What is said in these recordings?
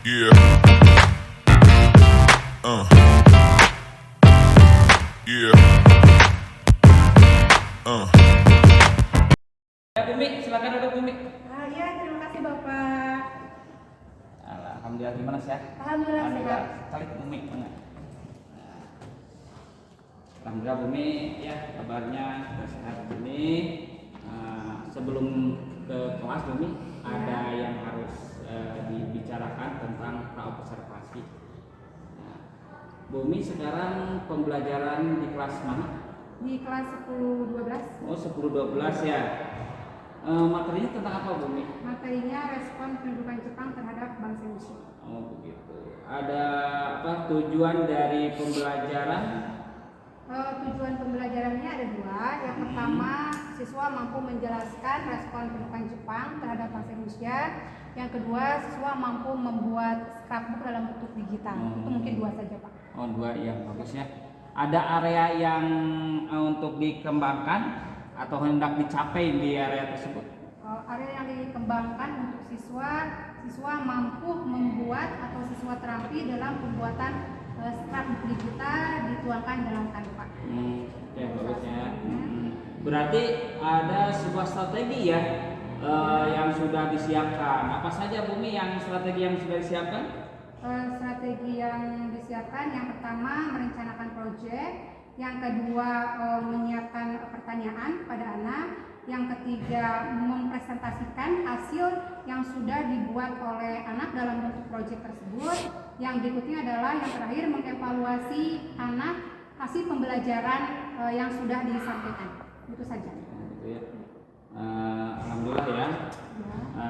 Yeah. Yeah. Ya Bumi, silakan duduk Bumi. Ya, terima kasih Bapak. Alhamdulillah, gimana sehat? Alhamdulillah sehat. Sekali Bumi. Alhamdulillah Bumi, ya kabarnya sudah sehat Bumi. Sebelum ke kelas Bumi, ada yang harus dibicarakan tentang praobservasi. Bumi sekarang pembelajaran di kelas mana? Di kelas 10-12. Oh 10-12 ya. Materinya tentang apa Bumi? Materinya respon pendudukan Jepang terhadap bangsa Indonesia. Oh begitu. Ada apa tujuan dari pembelajaran? Tujuan pembelajarannya ada dua. Yang pertama, siswa mampu menjelaskan respon pendudukan Jepang terhadap bangsa Indonesia. Yang kedua, siswa mampu membuat scrapbook dalam bentuk digital. Itu mungkin dua saja Pak. Oh dua, ya bagus ya. Ada area yang untuk dikembangkan atau hendak dicapai di area tersebut? Area yang dikembangkan untuk siswa mampu membuat atau siswa terampil dalam pembuatan scrapbook digital dituangkan dalam Canva. Oke, bagus ya. Berarti ada sebuah strategi ya yang sudah disiapkan. Apa saja Bumi yang strategi yang sudah disiapkan? Strategi yang disiapkan, yang pertama merencanakan proyek, yang kedua menyiapkan pertanyaan pada anak, yang ketiga mempresentasikan hasil yang sudah dibuat oleh anak dalam bentuk proyek tersebut, yang berikutnya adalah yang terakhir mengevaluasi anak hasil pembelajaran yang sudah disampaikan. Itu saja. Alhamdulillah ya.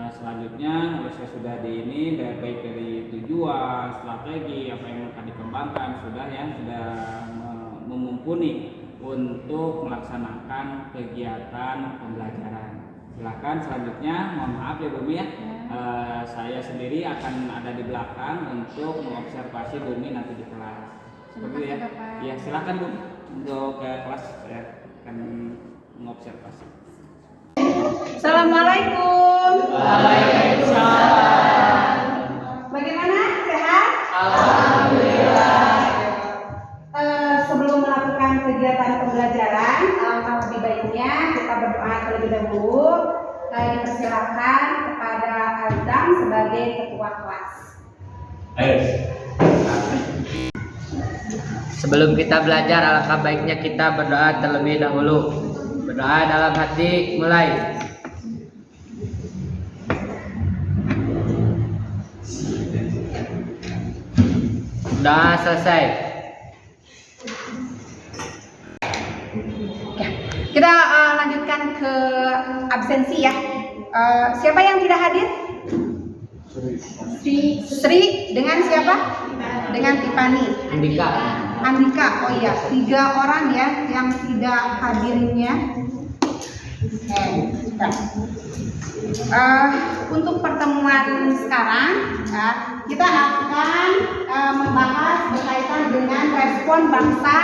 Selanjutnya saya sudah baik dari tujuan, strategi apa yang akan dikembangkan sudah mumpuni untuk melaksanakan kegiatan pembelajaran. Silakan selanjutnya, mohon maaf ya Bumi ya. Saya sendiri akan ada di belakang untuk mengobservasi Bumi nanti di kelas. Seperti ya. Ya silakan Bu untuk ke kelas, saya akan mengobservasi. Assalamualaikum. Waalaikumsalam. Bagaimana? Sehat? Alhamdulillah. Sebelum melakukan kegiatan pembelajaran, alangkah lebih baiknya kita berdoa terlebih dahulu. Saya dipersilakan kepada Azam sebagai ketua kelas. Sebelum kita belajar, alangkah baiknya kita berdoa terlebih dahulu. Berdoa dalam hati, mulai. Doa selesai. Kita lanjutkan ke absensi ya. Siapa yang tidak hadir? Sri dengan siapa? Dengan Tiffany. Andika. Oh iya, 3 orang ya yang tidak hadirnya. Untuk pertemuan sekarang kita akan membahas berkaitan dengan respon bangsa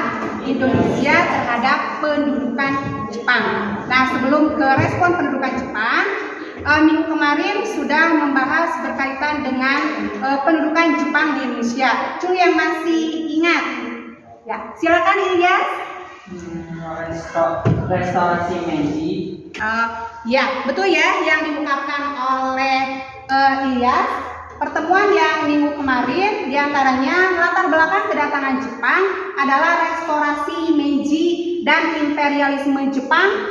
Indonesia terhadap pendudukan Jepang. Nah, sebelum ke respon pendudukan Jepang, minggu kemarin sudah membahas berkaitan dengan pendudukan Jepang di Indonesia. Cuma yang masih ingat? Ya, silakan Ilyas. Restorasi Meiji. Ya, betul ya yang diungkapkan oleh Ilyas. Pertemuan yang minggu kemarin diantaranya latar belakang kedatangan Jepang adalah restorasi Meiji dan imperialisme Jepang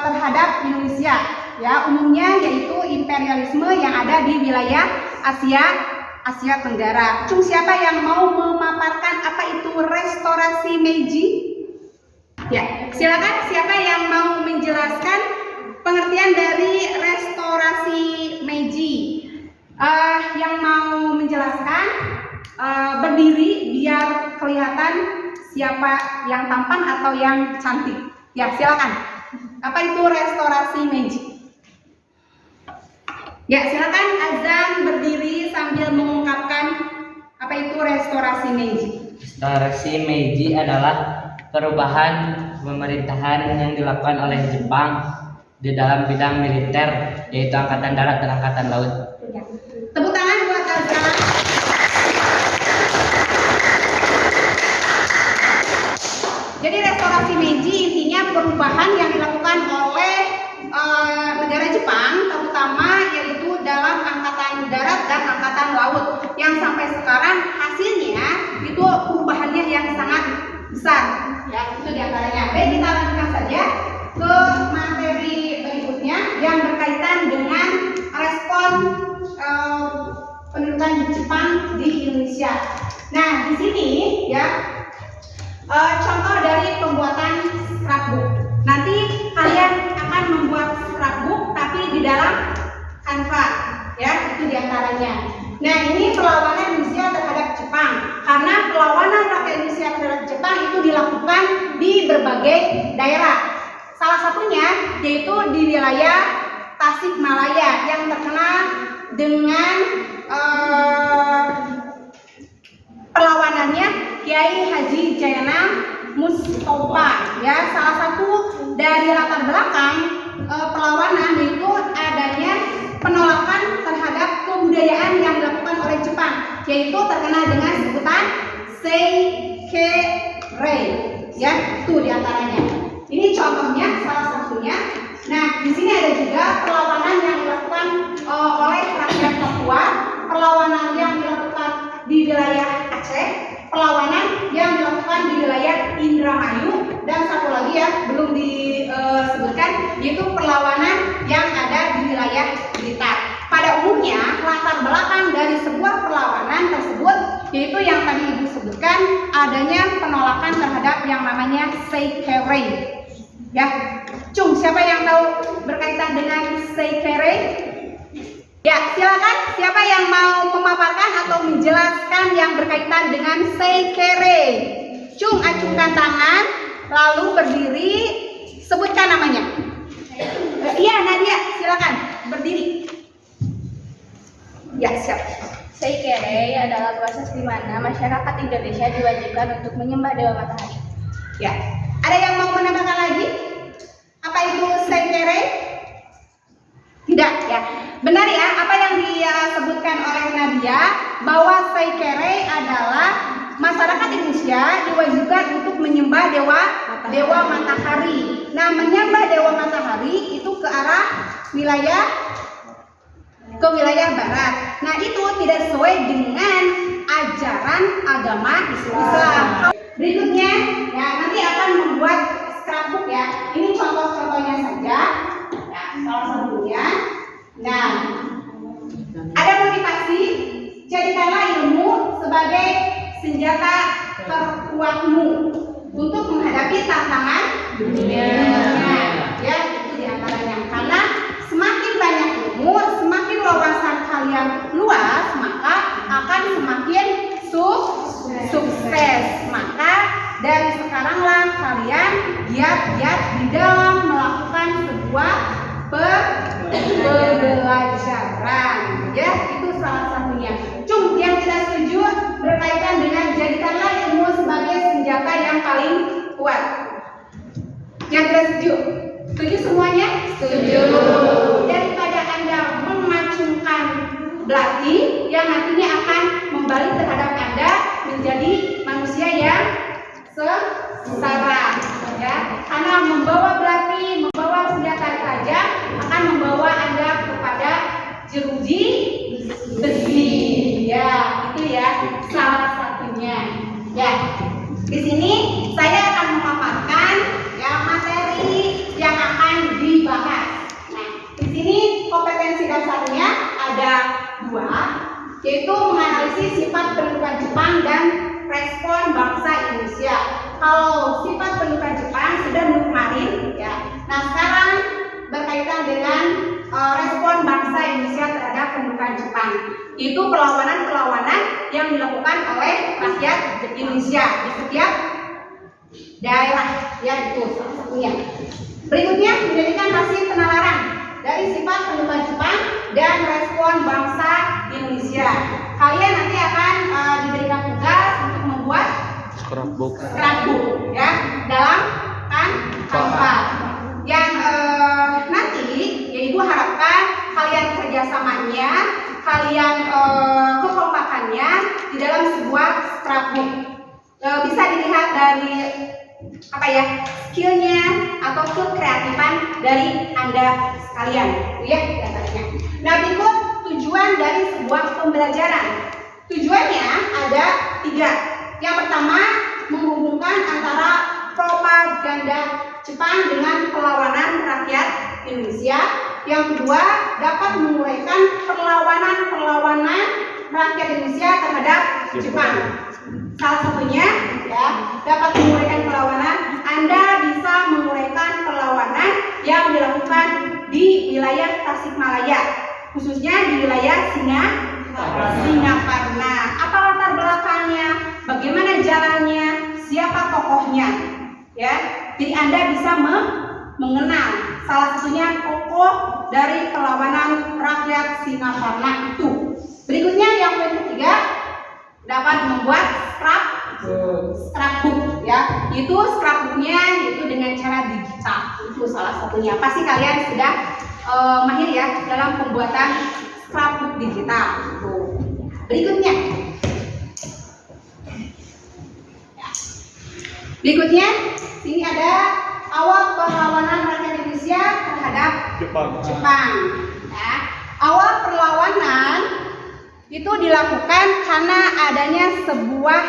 terhadap Indonesia. Ya, umumnya yaitu imperialisme yang ada di wilayah Asia Tenggara. Siapa yang mau memaparkan apa itu restorasi Meiji? Ya, silakan siapa yang mau menjelaskan pengertian dari restorasi Meiji. Yang mau menjelaskan berdiri biar kelihatan siapa yang tampan atau yang cantik. Ya, silakan. Apa itu restorasi Meiji? Ya, silakan Azam berdiri sambil mengungkapkan apa itu restorasi Meiji. Restorasi Meiji adalah perubahan pemerintahan yang dilakukan oleh Jepang di dalam bidang militer, yaitu Angkatan Darat dan Angkatan Laut. Ya. Tepuk tangan buat Azam. Jadi restorasi Meiji intinya perubahan yang dilakukan oleh negara Jepang, terutama yaitu dalam angkatan darat dan angkatan laut, yang sampai sekarang hasilnya itu perubahannya yang sangat besar. Ya, itu diantaranya. Baik, kita lanjutkan saja ke materi berikutnya yang berkaitan dengan respon pendudukan Jepang di Indonesia. Nah, di sini ya contoh dari pembuatan scrapbook. Nanti kalian akan membuat scrapbook tapi di dalam Canva, ya, itu diantaranya. Nah, ini perlawanan Indonesia terhadap Jepang, karena perlawanan rakyat Indonesia terhadap Jepang itu dilakukan di berbagai daerah. Salah satunya yaitu di wilayah Tasikmalaya yang terkenal dengan perlawanannya Kiai Haji Jayana Mustofa. Ya, salah satu dari latar belakang perlawanan itu adanya penolakan terhadap kebudayaan yang dilakukan oleh Jepang, yaitu terkenal dengan sebutan Seikere. Ya, itu diantaranya. Ini contohnya, salah satunya. Nah, di sini ada juga perlawanan yang dilakukan oleh rakyat Papua, perlawanan yang dilakukan di wilayah Aceh, perlawanan yang dilakukan di wilayah Indramayu, dan satu lagi ya belum disebutkan, yaitu perlawanan yang ada di wilayah Blitar. Pada umumnya latar belakang dari sebuah perlawanan tersebut yaitu yang tadi Ibu sebutkan, adanya penolakan terhadap yang namanya Seikere. Ya, Cung, siapa yang tahu berkaitan dengan Seikere? Ya, silakan. Siapa yang mau memaparkan atau menjelaskan yang berkaitan dengan Seikere? Cung, acungkan tangan, lalu berdiri, sebutkan namanya. Iya, Nadia, silakan berdiri. Ya, siap. Seikere adalah proses di mana masyarakat Indonesia diwajibkan untuk menyembah Dewa Matahari. Ya, ada yang mau menambahkan lagi? Apa itu Seikere? Tidak, ya. Benar ya, apa yang disebutkan oleh Nadia, bahwa Seikere adalah masyarakat Indonesia diwajibkan untuk menyembah Dewa Matahari. Nah, menyembah Dewa Matahari itu ke arah wilayah barat. Nah, itu tidak sesuai dengan ajaran agama Islam. Berikutnya, ya, nanti akan membuat scrapbook ya. Ini contoh-contohnya saja. Ya, salah satunya. Nah, ada motivasi, jadikanlah ilmu sebagai senjata terkuatmu untuk menghadapi tantangan dunia. Ya, itu diantaranya. Karena semakin banyak ilmu, semakin wawasan kalian luas, maka akan semakin sukses. Maka dari sekaranglah kalian giat-giat di dalam melakukan sebuah pembelajaran. Ya, itu salah satunya. Cung, yang tidak setuju berkaitan dengan jadikanlah ilmu sebagai senjata yang paling kuat. Yang tidak setuju? Setuju semuanya? Setuju. Daripada Anda memacungkan belati yang nantinya akan membalik terhadap Anda menjadi manusia yang sengsara, ya. Karena membawa belati, membawa senjata tajam akan membawa Anda kepada jeruji besi. Ya, itu ya salah satunya. Ya, di sini saya akan memaparkan ya materi yang akan dibahas. Nah, di sini kompetensi dasarnya ada 2, yaitu menganalisis sifat pendudukan Jepang dan respon bangsa Indonesia. Kalau sifat pendudukan Jepang sudah kemarin, ya. Nah, sekarang berkaitan dengan respon bangsa Indonesia terhadap pendudukan Jepang. Itu perlawanan-perlawanan yang dilakukan oleh rakyat Indonesia di setiap daerah, ya, itu salah satunya. Berikutnya menjadikan hasil penalaran dari sifat pendudukan Jepang dan respon bangsa Indonesia. Kalian nanti akan diberikan tugas untuk membuat scrapbook, ya, dalam Canva. Yang nanti ya Ibu harapkan kalian kerjasamanya, kalian kekompakannya di dalam sebuah scrapbook. Bisa dilihat dari apa ya, skillnya atau kekreatifan dari Anda sekalian, gitu ya dasarnya. Nah, berikut tujuan dari sebuah pembelajaran. Tujuannya ada 3. Yang pertama, menghubungkan antara propaganda Jepang dengan perlawanan rakyat Indonesia. Yang kedua, dapat menguraikan perlawanan rakyat Indonesia terhadap Jepang. Salah satunya ya, dapat menguraikan perlawanan. Anda bisa menguraikan perlawanan yang dilakukan di wilayah Tasikmalaya, khususnya di wilayah Singaparna. Apa latar belakangnya? Bagaimana jalannya? Siapa tokohnya? Ya, jadi Anda bisa mengenal salah satunya tokoh dari perlawanan rakyat Singaparna itu. Berikutnya yang poin ketiga, dapat membuat scrapbook ya. Itu scrapbooknya itu dengan cara digital. Itu salah satunya. Pasti kalian sudah mahir ya dalam pembuatan scrapbook digital. Itu. Berikutnya. Berikutnya, sini ada awal perlawanan rakyat Indonesia terhadap Jepang. Ya. Awal perlawanan itu dilakukan karena adanya sebuah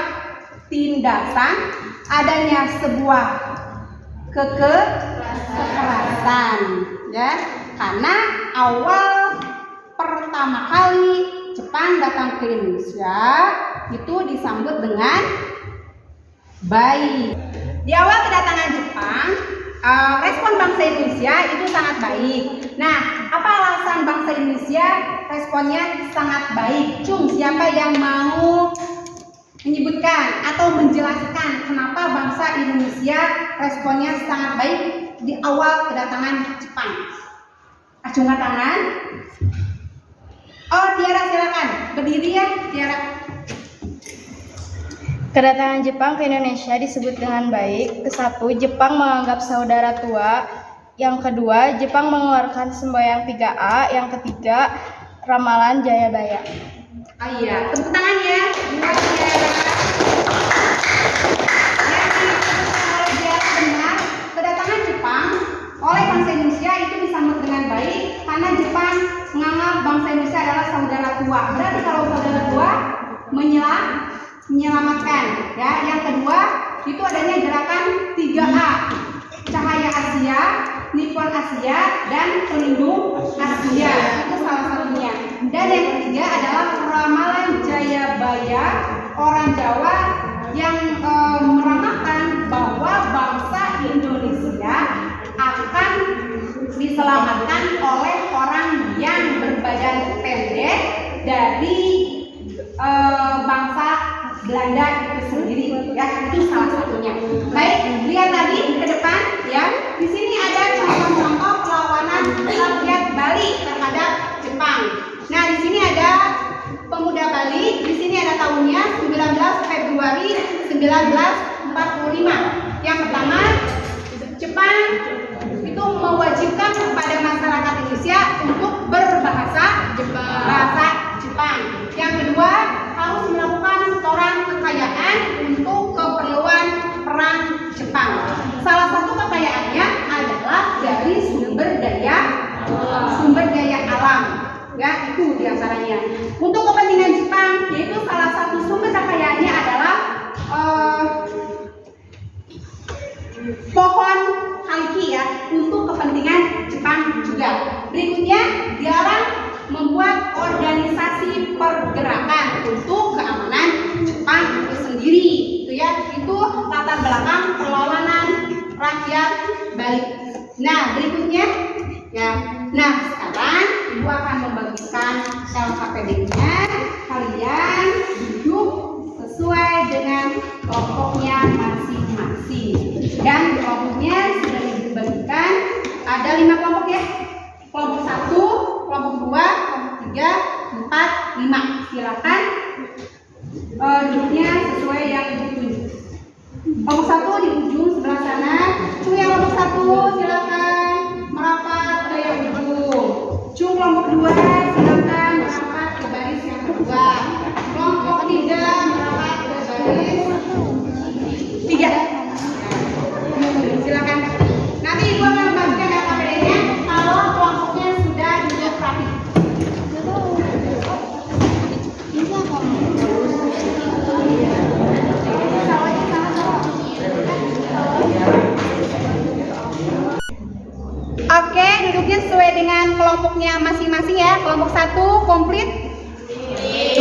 tindakan, adanya sebuah kekerasan, ya. Karena awal pertama kali Jepang datang ke Indonesia itu disambut dengan baik. Di awal kedatangan Jepang, respon bangsa Indonesia itu sangat baik. Nah, apa alasan bangsa Indonesia responnya sangat baik? Cung, siapa yang mau menyebutkan atau menjelaskan kenapa bangsa Indonesia responnya sangat baik di awal kedatangan Jepang? Acungkan tangan. Oh, Tiara silakan. Berdiri ya, Tiara. Kedatangan Jepang ke Indonesia disebut dengan baik. Kesatu, Jepang menganggap saudara tua. Yang kedua, Jepang mengeluarkan semboyan 3A. Yang ketiga, ramalan Jayabaya. Oh iya, tepuk tangan ya. Buat Tiara. Benar, kedatangan Jepang oleh bangsa Indonesia itu disambut dengan baik karena Jepang menganggap bangsa Indonesia adalah saudara tua. Berarti kalau saudara tua menyelamatkan ya. Yang kedua itu adanya gerakan 3A, cahaya Asia, Nippon Asia, dan pelindung Asia. Itu salah satunya. Dan yang ketiga adalah ramalan Jayabaya, orang Jawa yang meramalkan bahwa bangsa Indonesia akan diselamatkan oleh orang yang berbadan pendek dari bangsa Belanda itu sendiri ya. Itu salah satunya. Baik, lihat lagi ke depan ya. Di sini ada contoh-contoh perlawanan rakyat Bali terhadap Jepang. Nah, di sini ada pemuda Bali. Di sini ada tahunnya 19 Februari 1945. Yang pertama, Jepang itu mewajibkan kepada masyarakat Indonesia untuk berbahasa Jepang. Yang kedua, harus melakukan setoran kekayaan untuk keperluan perang Jepang. Salah satu kekayaannya adalah dari sumber daya alam. Ya, itu diantaranya. Untuk kepentingan Jepang, yaitu salah satu sumber kekayaannya adalah pohon kaliki ya, untuk kepentingan Jepang juga. Berikutnya, dilarang membuat organisasi pergerakan untuk keamanan Jepang itu sendiri. Itu ya, itu latar belakang perlawanan rakyat Bali. Nah, berikutnya ya. Nah, sekarang Ibu akan membagikan LKPD-nya. Kalian duduk sesuai dengan kelompoknya masing-masing. Dan kelompoknya sudah dibagikan ada 5 kelompok ya. Kelompok 1, kelompok 2, kelompok 3, 4, 5. Silakan duduknya sesuai yang ditunjuk. Kelompok 1 di ujung sebelah sana. Cung yang kelompok 1 silakan merapat ke yang ujung. Cung kelompok 2 silakan merapat ke baris yang kedua. Kelompok 3 merapat ke baris 3. dengan kelompoknya masing-masing ya. Kelompok 1 komplit,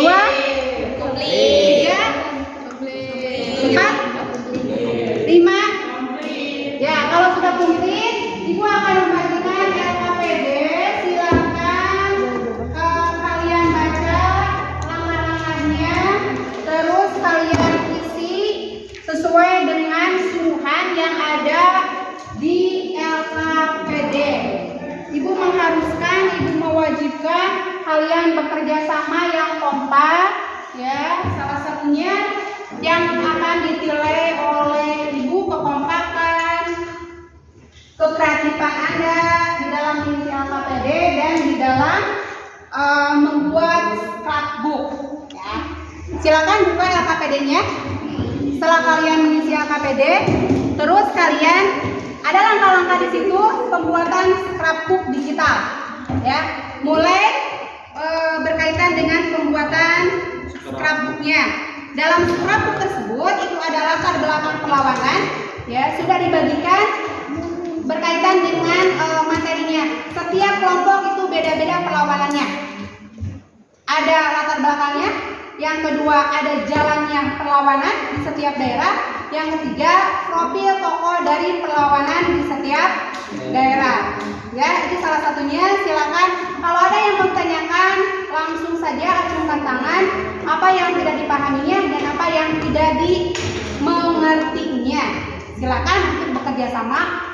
2 komplit, 3 4 5. Ya, kalau sudah komplit, Ibu akan membagikan LKPD. Silakan kalian baca langkah-langkahnya, terus kalian isi sesuai dengan suruhan yang ada di LKPD. Ibu mengharuskan, Ibu mewajibkan kalian bekerja sama yang kompak, ya. Salah satunya yang akan ditilai oleh Ibu kekompakan, kekreatifan Anda di dalam mengisi LKPD dan di dalam membuat scrapbook. Ya. Silakan buka LKPD-nya. Setelah kalian mengisi LKPD, terus kalian ada langkah-langkah di situ pembuatan scrapbook digital. Ya, mulai berkaitan dengan pembuatan scrapbooknya. Dalam scrapbook tersebut itu ada latar belakang perlawanan, ya, sudah dibagikan berkaitan dengan materinya. Setiap kelompok itu beda-beda perlawanannya. Ada latar belakangnya. Yang kedua ada jalannya perlawanan di setiap daerah. Yang ketiga profil tokoh dari perlawanan di setiap daerah. Ya, itu salah satunya. Silakan kalau ada yang bertanyakan langsung saja acungkan tangan apa yang tidak dipahaminya dan apa yang tidak dimengertinya. Silakan untuk bekerja sama.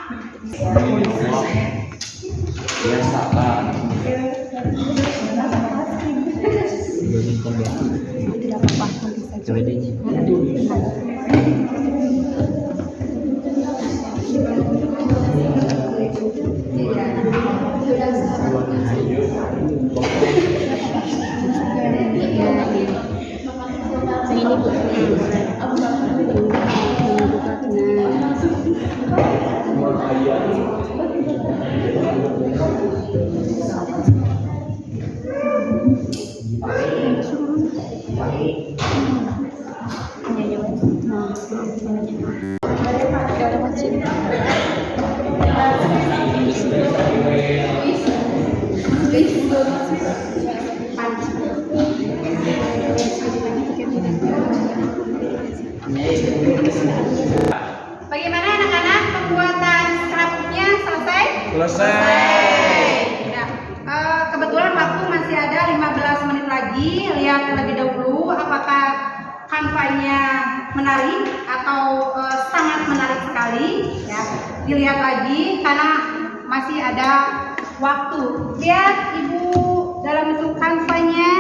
Bagaimana anak-anak pembuatan scrapbooknya selesai? Selesai. Ya, kebetulan waktu masih ada 15 menit lagi. Lihat terlebih dahulu apakah kanvanya menarik atau sangat menarik sekali. Ya, dilihat lagi karena masih ada waktu. Lihat Ibu dalam bentuk kanvanya.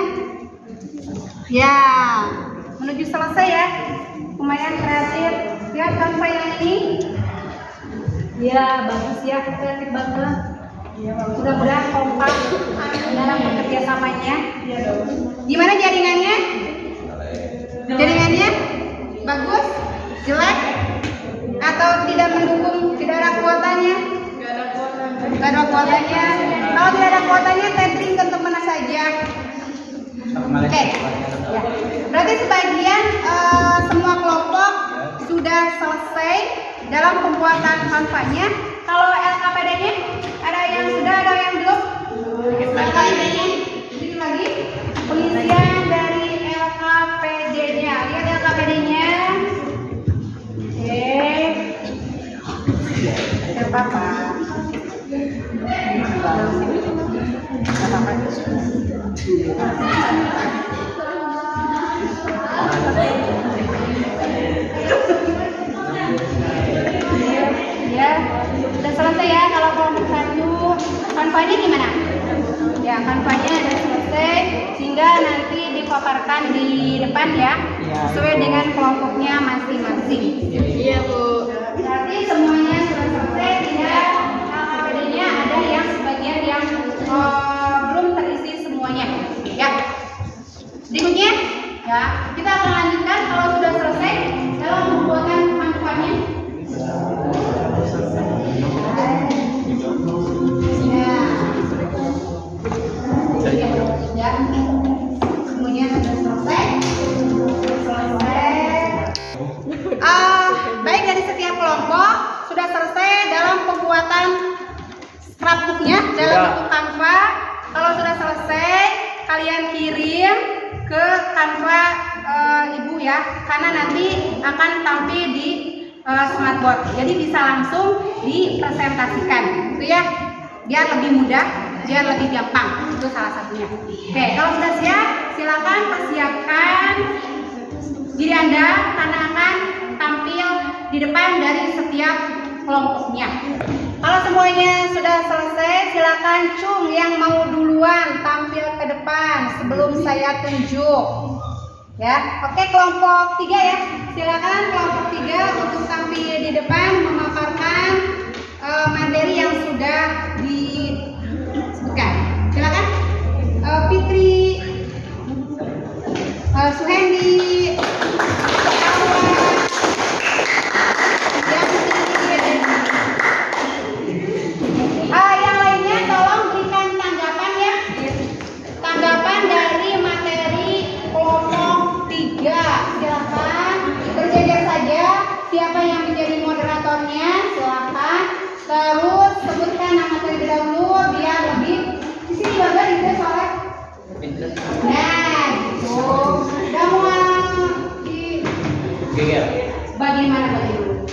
Ya, menuju selesai ya. Lumayan kreatif. Lihat kanva yang ini. Ya, bagus ya, kreatif banget. Mudah-mudahan kompak dalam bekerja samanya. Gimana jaringannya? Jaringannya bagus? Jelek? Atau tidak mendukung? Tidak ada kuotanya? Tidak ada kuotanya. Kalau tidak ada kuotanya, tethering ke teman saja. Oke. Ya. Berarti sebagian semua kelompok sudah selesai dalam pembuatan kanvanya. Kalau LKPD-nya ada yang sudah, ada yang belum? LKPD-nya sedikit lagi. Pengisian dari LKPD-nya. Lihat LKPD-nya. Oke. Tidak apa-apa. Ya, sudah selesai ya. Kalau kelompok 1 kanvanya gimana? Ya, kanvanya sudah selesai sehingga nanti dipaparkan di depan ya, sesuai dengan kelompoknya masing-masing. Iya Bu. Berarti semuanya sudah selesai, tinggal LKPD-nya ada yang sebagian yang belum terisi semuanya. Ya. Berikutnya, ya kita akan lanjutkan kalau sudah selesai dalam pembuatan kanvanya. Ya, kemudian sudah selesai. Baik, dari setiap kelompok sudah selesai dalam pembuatan scrapbooknya dalam bentuk kanva. Kalau sudah selesai, kalian kirim ke Canva ibu ya, karena nanti akan tampil di smartboard. Jadi bisa langsung dipresentasikan, gitu ya, biar lebih mudah, biar lebih gampang. Itu salah satunya. Oke, kalau sudah siap, silakan persiapkan diri Anda karena akan tampil di depan dari setiap kelompoknya. Kalau semuanya sudah selesai, silakan cung yang mau duluan tampil ke depan sebelum saya tunjuk. Ya, oke, kelompok 3 ya. Silakan kelompok 3 untuk tampil di depan memaparkan materi yang sudah disebutkan. Silakan. Fitri, Suhendi, yang lainnya tolong berikan tanggapan ya. Tanggapan dari materi kelompok 3. Silakan berjejer saja. Siapa yang menjadi moderatornya? Silakan. Terus sebutkan nama terlebih dahulu biar lebih di sini bangga gitu soalnya. Nah, gitu. Udah mau di bagaimana bagi dulu?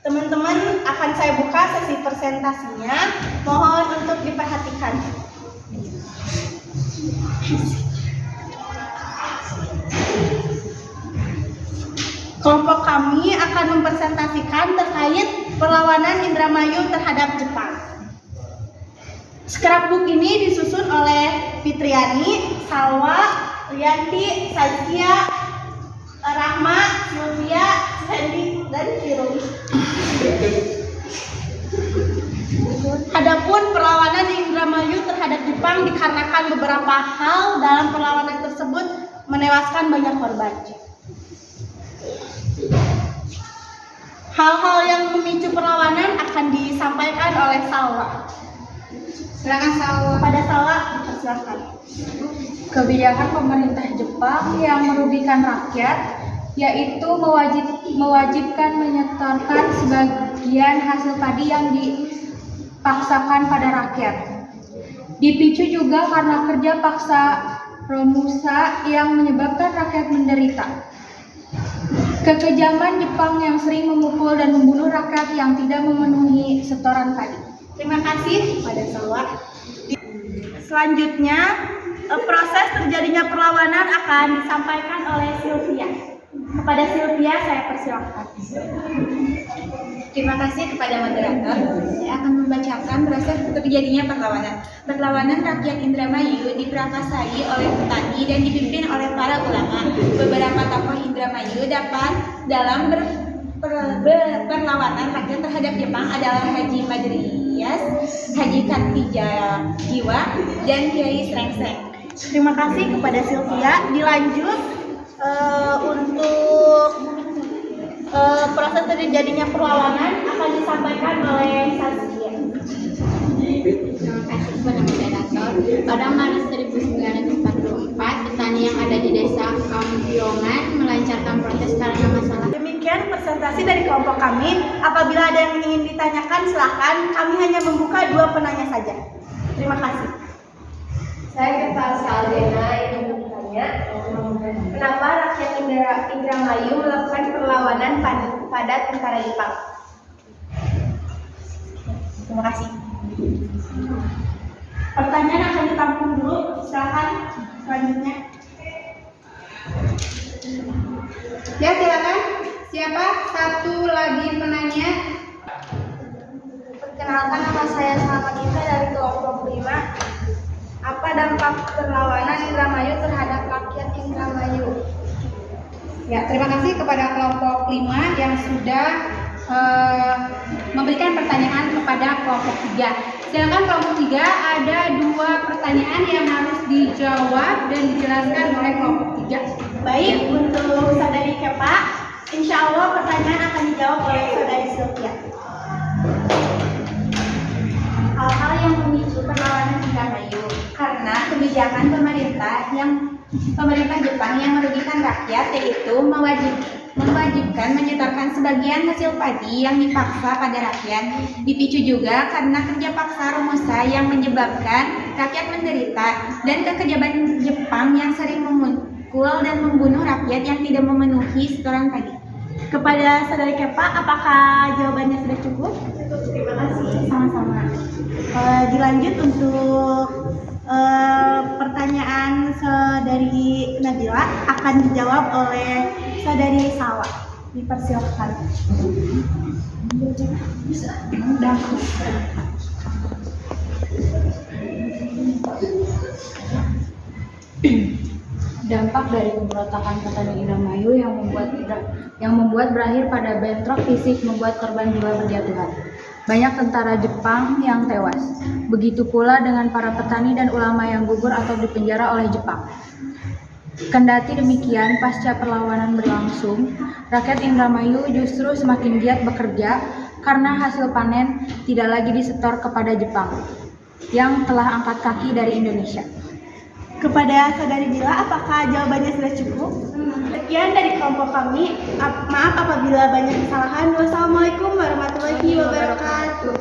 Teman-teman, akan saya buka sesi presentasinya. Mohon untuk diperhatikan. Kelompok kami akan mempresentasikan terkait perlawanan Indramayu terhadap Jepang. Scrapbook ini disusun oleh Fitriani, Salwa, Rianti, Sazkia, Rahma, Sylvia, Sandy, dan Firul. Adapun perlawanan Indramayu terhadap Jepang dikarenakan beberapa hal dalam perlawanan tersebut menewaskan banyak korban. Hal-hal yang memicu perlawanan akan disampaikan oleh Salwa. Silakan Salwa. Pada Salwa, silakan. Kebijakan pemerintah Jepang yang merugikan rakyat, yaitu mewajibkan menyetorkan sebagian hasil padi yang dipaksakan pada rakyat. Dipicu juga karena kerja paksa Romusa yang menyebabkan rakyat menderita. Kekejaman Jepang yang sering memukul dan membunuh rakyat yang tidak memenuhi setoran padi. Terima kasih pada Salwa. Selanjutnya, proses terjadinya perlawanan akan disampaikan oleh Sylvia. Kepada Sylvia saya persilakan. Terima kasih kepada moderator. Saya akan membacakan proses terjadinya perlawanan. Perlawanan rakyat Indramayu diperakasai oleh petani dan dipimpin oleh para ulama. Beberapa tokoh Indramayu dalam perlawanan rakyat terhadap Jepang adalah Haji Madrias, Haji Kartijajiwa, dan Kiai Srengseng. Terima kasih kepada Sylvia. Dilanjut untuk proses terjadinya perlawanan akan disampaikan oleh Sazkia. Terima kasih kepada moderator. Pada Maret 1944, petani yang ada di desa Kampiongan melancarkan protes karena masalah. Demikian presentasi dari kelompok kami. Apabila ada yang ingin ditanyakan, silakan. Kami hanya membuka 2 penanya saja. Terima kasih. Saya Ketal Saldena ingin bertanya, kenapa rakyat Indramayu melakukan perlawanan pada tentara Jepang? Terima kasih. Pertanyaan akan ditampung dulu. Silakan selanjutnya. Ya, silakan. Siapa? Satu lagi penanya. Perkenalkan, nama saya Salma Gita dari kelompok 5. Apa dampak perlawanan Indramayu terhadap rakyat Indramayu? Ya, terima kasih kepada kelompok 5 yang sudah memberikan pertanyaan kepada kelompok 3. Silakan kelompok 3, ada 2 pertanyaan yang harus dijawab dan dijelaskan oleh kelompok 3. Baik, untuk saudari Kepa, insya Allah pertanyaan akan dijawab oleh saudari Sylvia. Hal-hal yang memicu perlawanan Indramayu karena kebijakan pemerintah Jepang yang merugikan rakyat, yaitu mewajibkan menyetorkan sebagian hasil padi yang dipaksa pada rakyat. Dipicu juga karena kerja paksa Romusa yang menyebabkan rakyat menderita dan kekejaman Jepang yang sering memukul dan membunuh rakyat yang tidak memenuhi setoran padi. Kepada Saudari Kepa, apakah jawabannya sudah cukup? Terima kasih. Sama-sama. Dilanjut untuk pertanyaan Saudari Nabila akan dijawab oleh Saudari Salwa. Dipersilakan. Dampak dari pemberontakan petani Indramayu yang membuat berakhir pada bentrok fisik membuat korban jiwa berjatuhan. Banyak tentara Jepang yang tewas. Begitu pula dengan para petani dan ulama yang gugur atau dipenjara oleh Jepang. Kendati demikian, pasca perlawanan berlangsung, rakyat Indramayu justru semakin giat bekerja karena hasil panen tidak lagi disetor kepada Jepang yang telah angkat kaki dari Indonesia. Kepada Saudari Bila, apakah jawabannya sudah cukup? Sekian dari kelompok kami. Maaf apabila banyak kesalahan. Wassalamualaikum warahmatullahi wabarakatuh.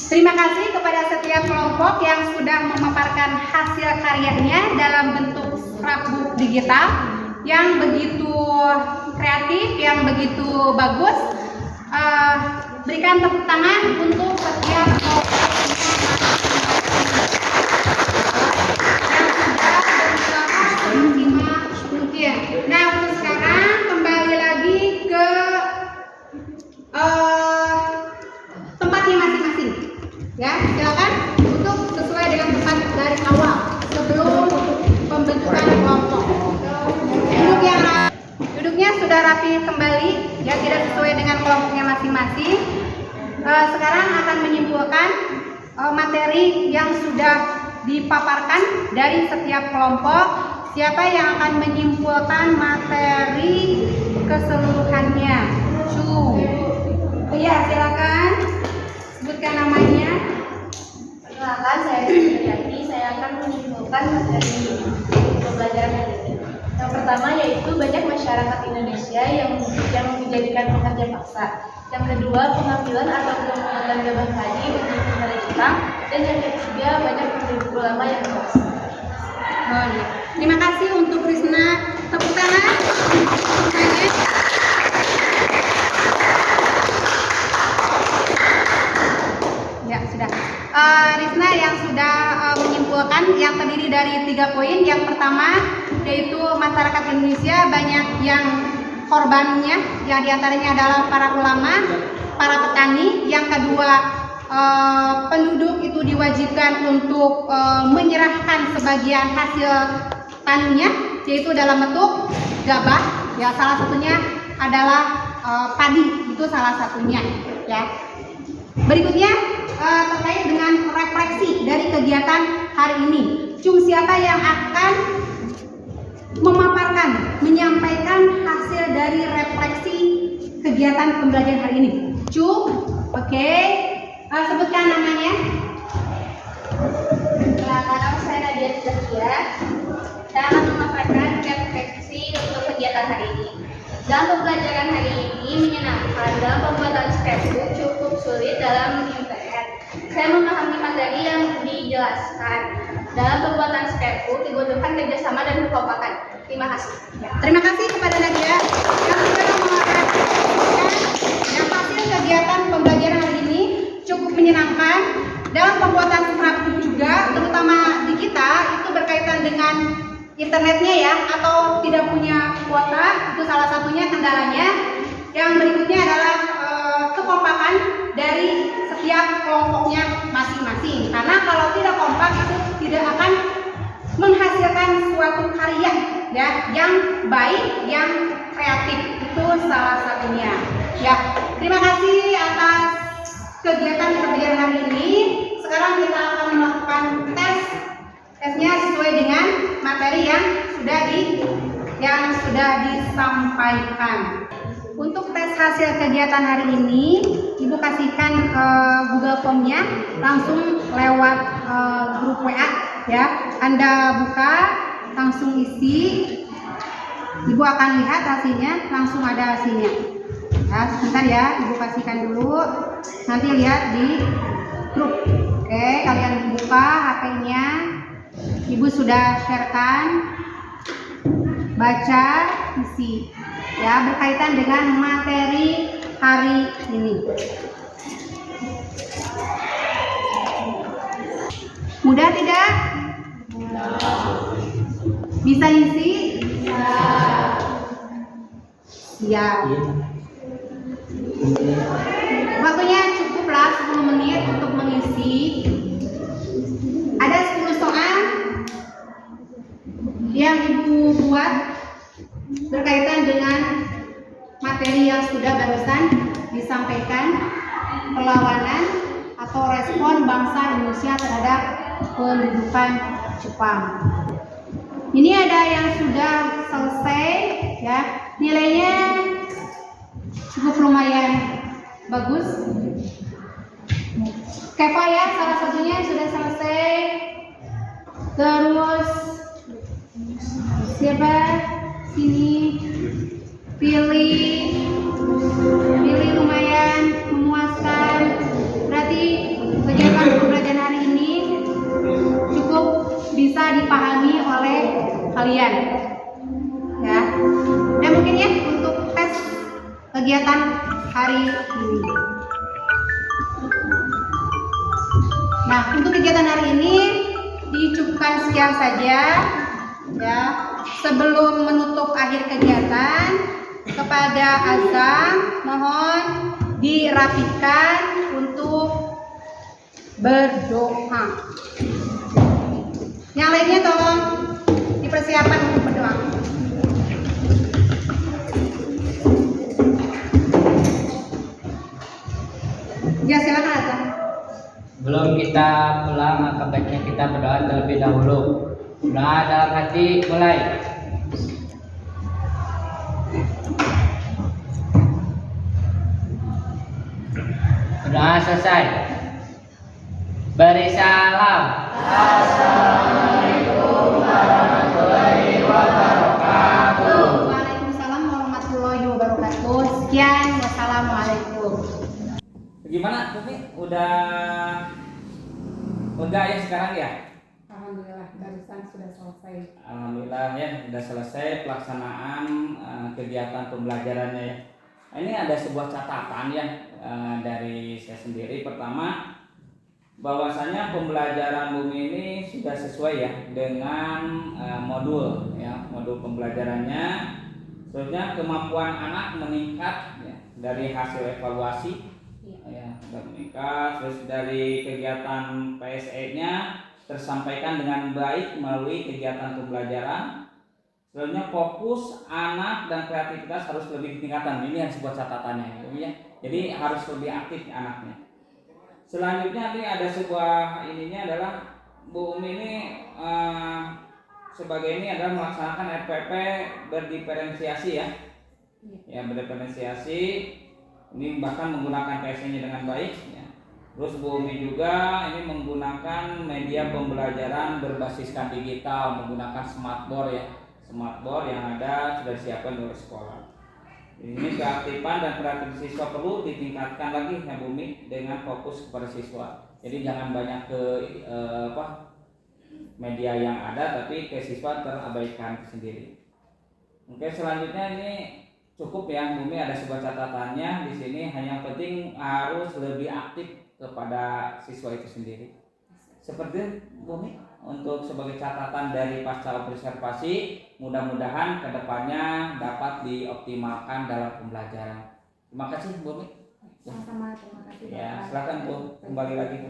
Terima kasih kepada setiap kelompok yang sudah memaparkan hasil karyanya dalam bentuk scrapbook digital yang begitu kreatif, yang begitu bagus. Berikan tepuk tangan untuk setiap kelompok yang sudah berusaha. Nah, untuk sekarang kembali lagi ke tempatnya masing-masing. Ya, silakan untuk sesuai dengan tempat dari awal sebelum pembentukan kelompok. Duduknya sudah rapi kembali, ya, tidak sesuai dengan kelompoknya masing-masing. Sekarang akan menyimpulkan materi yang sudah dipaparkan dari setiap kelompok. Siapa yang akan menyimpulkan materi keseluruhannya? Ya, silakan sebutkan namanya. Perkenalkan, saya Supriyati. Saya akan menyimpulkan materi pembelajaran hari ini. Yang pertama yaitu banyak masyarakat Indonesia yang dijadikan pekerja paksa. Yang kedua, pengambilan atau pemungutan gabah padi untuk negara Jepang. Dan yang ketiga, banyak penduduk ulama yang tewas. Oh, iya. Terima kasih untuk Risna. Tepuk tangan. Ya, sudah. Risna yang sudah menyimpulkan yang terdiri dari 3 poin. Yang pertama yaitu masyarakat Indonesia banyak yang korbannya, yang diantaranya adalah para ulama, para petani. Yang kedua, penduduk itu diwajibkan untuk menyerahkan sebagian hasil taninya, yaitu dalam bentuk gabah. Ya, salah satunya adalah padi, itu salah satunya. Ya. Berikutnya terkait dengan refleksi dari kegiatan hari ini. Siapa yang akan memaparkan, menyampaikan hasil dari refleksi kegiatan pembelajaran hari ini? Oke. Sebutkan namanya. Perkenalkan, saya Nadia Zakia. Saya akan memaparkan refleksi untuk kegiatan hari ini. Dalam pembelajaran hari ini menyenangkan. Dalam pembuatan scrapbook cukup sulit dalam internet. Saya memahami materi yang dijelaskan. Dalam pembuatan scrapbook dibutuhkan kerjasama dan kekompakan. Terima kasih. Terima kasih kepada Nadia yang sudah memaparkan yang hasil kegiatan pembelajaran hari ini cukup menyenangkan. Dalam pembuatan scrapbook juga, terutama di kita, itu berkaitan dengan internetnya ya, atau tidak punya kuota, itu salah satunya kendalanya. Yang berikutnya adalah kekompakan dari setiap kelompoknya masing-masing. Karena kalau tidak kompak itu tidak akan menghasilkan suatu karya ya yang baik, yang kreatif. Itu salah satunya. Ya, terima kasih atas kegiatan pembelajaran hari ini. Sekarang kita akan melakukan tesnya sesuai dengan materi yang sudah disampaikan. Untuk tes hasil kegiatan hari ini, Ibu Ibu kasihkan Google Form-nya langsung lewat grup WA ya. Anda buka, langsung isi. Ibu akan lihat hasilnya, langsung ada hasilnya. Ya, sebentar ya, Ibu kasihkan dulu. Nanti lihat di grup. Oke, kalian buka HP-nya. Ibu sudah sharekan. Baca, isi. Ya, berkaitan dengan materi hari ini. Mudah tidak? Bisa isi? Siap. Waktunya cukuplah 10 menit untuk mengisi. Ada 10 soal yang Ibu buat berkaitan dengan materi yang sudah barusan disampaikan, perlawanan atau respon bangsa Indonesia terhadap pendudukan Jepang. Ini ada yang sudah selesai ya, nilainya cukup lumayan bagus. Keva ya, salah satunya sudah selesai. Terus siapa? Sini. Pilih lumayan memuaskan. Berarti kegiatan pembelajaran hari ini cukup bisa dipahami oleh kalian ya. Dan mungkin ya untuk tes kegiatan hari ini. Nah, untuk kegiatan hari ini dicukupkan sekian saja ya. Sebelum menutup akhir kegiatan, kepada azam mohon dirapikan untuk berdoa. Yang lainnya tolong dipersiapkan untuk berdoa. Ya, silakan Azam. Belum kita pulang, maka baiknya kita berdoa terlebih dahulu. Doa dalam hati mulai. Doa selesai. Beri salam. Assalamualaikum warahmatullahi wabarakatuh. Waalaikumsalam warahmatullahi wabarakatuh. Sekian, wassalamualaikum. Gimana Bumi? Udah ya sekarang ya? Alhamdulillah, barusan sudah selesai. Alhamdulillah ya, sudah selesai pelaksanaan kegiatan pembelajarannya ya. Ini ada sebuah catatan ya dari saya sendiri. Pertama, bahwasanya pembelajaran Bumi ini sudah sesuai ya dengan modul ya, modul pembelajarannya. Seterusnya kemampuan anak meningkat ya, dari hasil evaluasi ya, sudah meningkat. Terus dari kegiatan PSE-nya tersampaikan dengan baik melalui kegiatan pembelajaran. Selanjutnya fokus anak dan kreativitas harus lebih ditingkatkan. Ini yang sebuah catatannya ya. Jadi harus lebih aktif anaknya. Selanjutnya ini ada sebuah ininya adalah Bu Umi ini sebagai ini adalah melaksanakan RPP berdiferensiasi ya. Ya, berdiferensiasi. Ini bahkan menggunakan PSE-nya dengan baik ya. Terus Bu Umi juga ini menggunakan media pembelajaran berbasiskan digital, menggunakan smartboard ya. Smartboard yang ada sudah disiapkan oleh sekolah. Ini keaktifan dan kreativitas siswa perlu ditingkatkan lagi ya Bumi dengan fokus kepada siswa. Jadi jangan banyak ke media yang ada, tapi ke siswa terabaikan sendiri. Oke, selanjutnya ini cukup ya Bumi, ada sebuah catatannya di sini. Hanya yang penting harus lebih aktif kepada siswa itu sendiri. Seperti Bumi, untuk sebagai catatan dari pasca observasi, mudah-mudahan kedepannya dapat dioptimalkan dalam pembelajaran. Terima kasih Bu Mi. Sama-sama, terima kasih. Ya, silakan Bu, kembali lagi Bu.